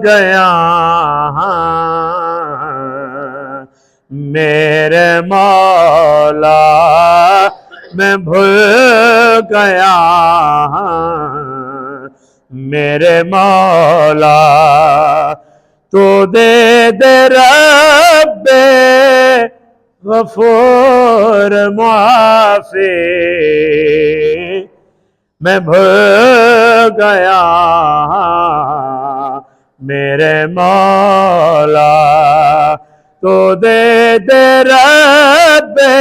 गया मेरे मौला, मैं भूल गया मेरे मौला, तू दे दे रब्बे गफूर माफी, मैं भूल गया मेरे मौला, तो दे दे रब्बे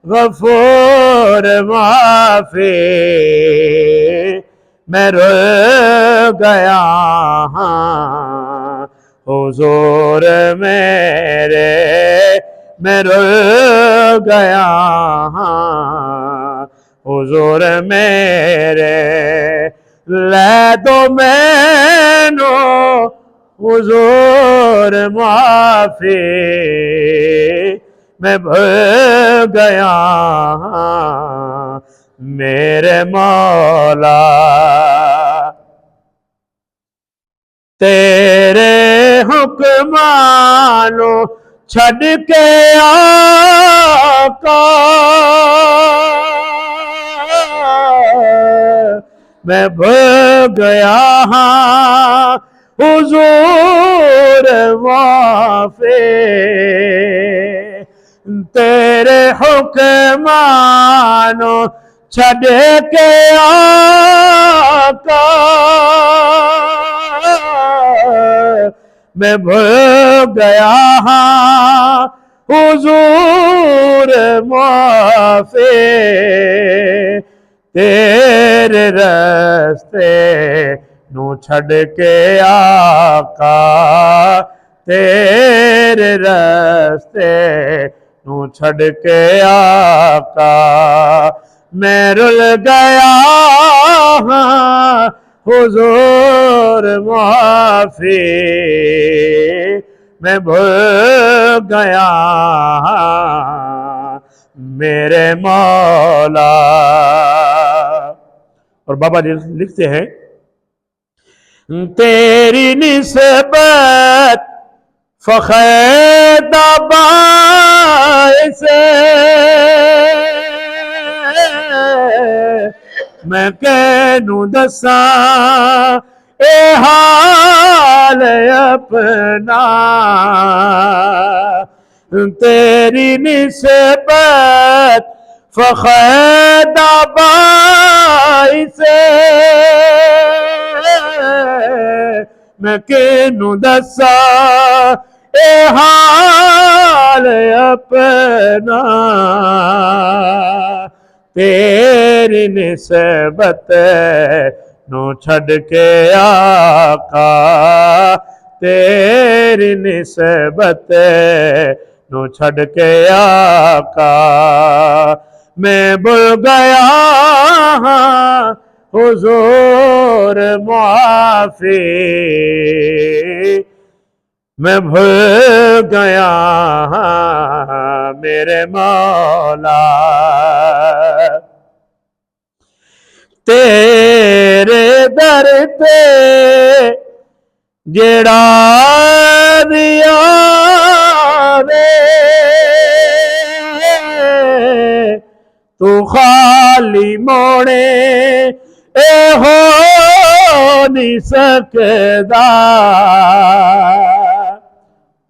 गफूर माफी, मैं रुल गया हुजूर मेरे, मैं रुल गया हुजूर मेरे, ले दो मैनू हुजूर माफी, मैं भूल गया मेरे मौला, तेरे हुक्मानो छड़ के आका, मैं भूल गया हुजूर माफी, तेरे हुक्मानो छड़ के आका, मैं भूल गया हुजूर माफी, तेरे रास्ते नू छड़ के आका, तेरे रास्ते नू छड़ के आका, मैं रुल गया हुजूर माफी, मैं भूल गया मेरे मौला। और बाबा जी लिखते हैं, तेरी निस्बत फखर से मैं कहनू दसा ए हाल अपना, तेरी निस्बत फखर से मैं कहनू दसा ए हाल अपना, तेरी निस्बत नू छड़ के आका, तेरी निस्बत नू छड़ के आका, मैं भूल गया हुजूर माफी, मैं भूल गया मेरे मौला, तेरे दर पे जेड़ा दिया रे, तू खाली मोड़े ए हो नहीं सकदा।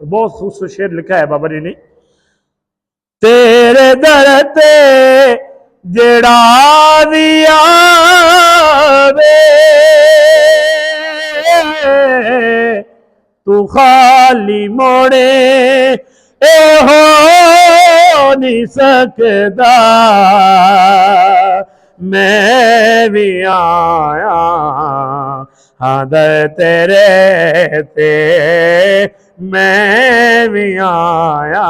बहुत खूबसूरत शेर लिखा है बाबा जी ने, तेरे दर ते जेड़ा दिया वे, तू खाली मोड़े ए हो नहीं सकदा, मैं भी आया हादर तेरे ते, मैं भी आया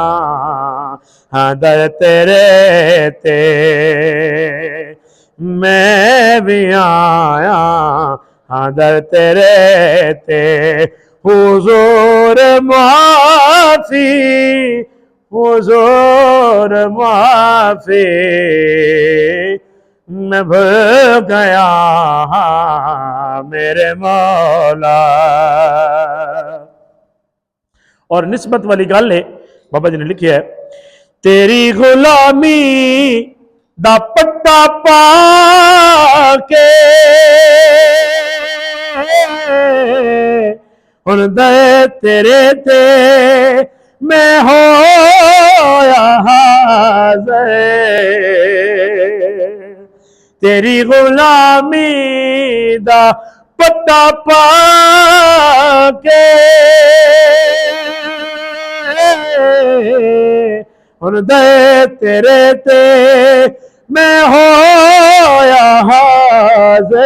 हादर तेरे ते, मैं भी आया हादर तेरे ते, हुजूर माफी, हुजूर माफी, मैं भूल गया मेरे मौला। और निस्बत वाली गल है, बाबा जी ने लिखी है, तेरी गुलामी दा पट्टा पा के हुन दे तेरे ते मैं होया हाज़िर। तेरी गुलामी दा पट्टा पा के हुन दे तेरे ते मैं होया हाज़िर।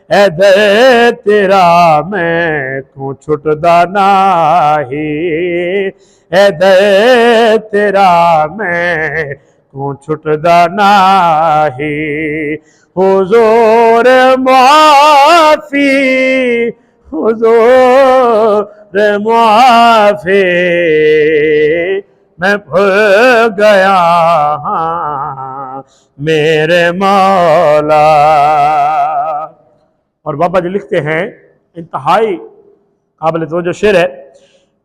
ऐदे तेरा मैं को छुटदा नाही, ऐदे तेरा मैं को छुटदा नाही। हुजूर माफी, हुजूर माफी, मैं भूल गया मेरे मौला। और बाबा जी लिखते हैं, इंतहाई काबिल तवज्जो शेर है,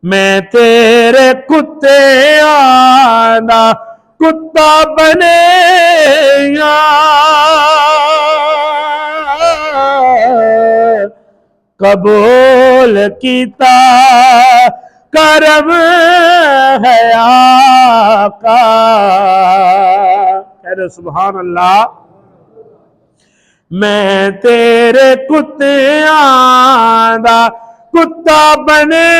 मैं तेरे कुत्ते आना कुत्ता बने कबूल कीता करम है आका। कह रहे सुभान अल्लाह। मैं तेरे कुत्तियां दा कुत्ता बने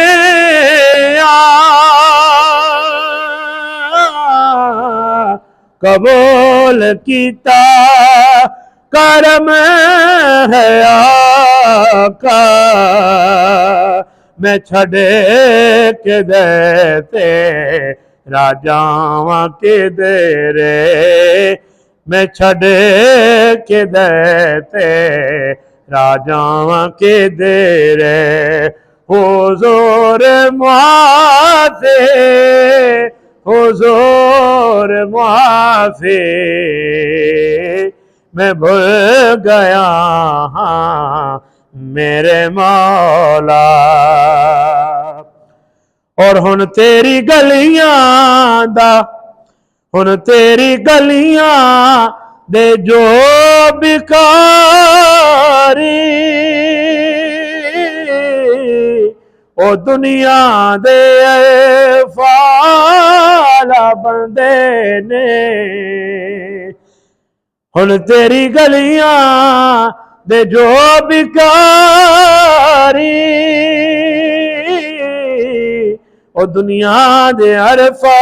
कबूल कीता करम है आका। मैं छड़े के देते राजावां के देरे, मैं छड़े के देते राजावां के देरे। हुजूर माफी, हुजूर माफी, मैं भूल गया मेरे मौला। और हुन तेरी गलियां दा, हुन तेरी गलियां दे जो बिकारी ओ दुनिया दे फाला बंदे ने। हुन तेरी गलियां दे जो बिकारी ओ दुनिया दे अरफा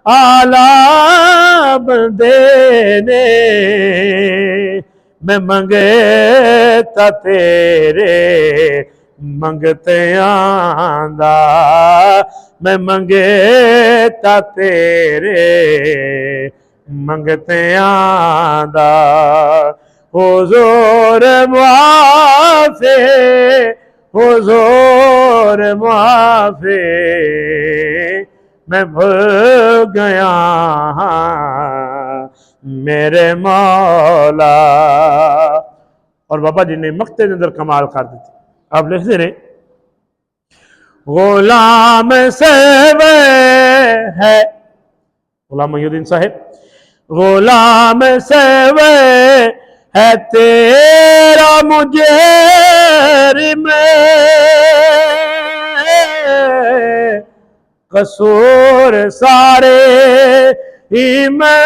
आला बंदे ने। मैं मंगे ता तेरे मंगते आंदा, मैं मंगे ता तेरे मंगते आंदा। हुजूर माफी, हुजूर माफी, मैं भूल गया मेरे मौला। और बाबा जी ने मक्ते के अंदर कमाल कर दी थी। आप लिखते रहे, गुलाम सेवे है, गुलाम मोहिउद्दीन साहब, गुलाम सेवे है तेरा मुझे में कसूर सारे ईमानदाए।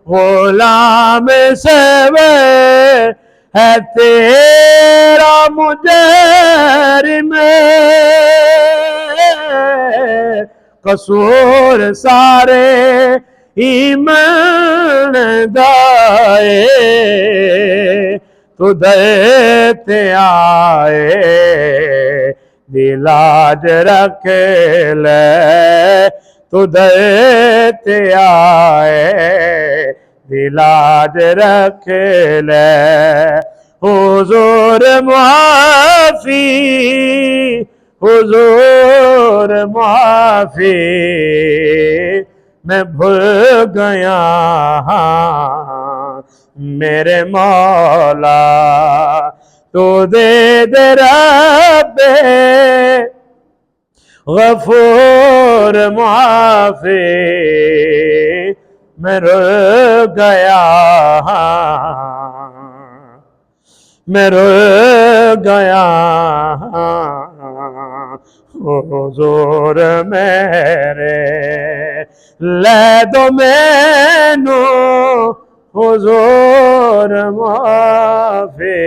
गुलाम सेवे है तेरा मुझे में कसूर सारे ईमानदाए। तू देते आए दिलाज रख ले, तू देते आए दिलाज रख ले। हुजूर माफी, हुजूर माफी मैं भूल गया मेरे मौला तो दे दे रब्बे गफूर माफी मैं रुल गया मैं रुल गया हुजूर मेरे ले दो मैनू हुजूर माफी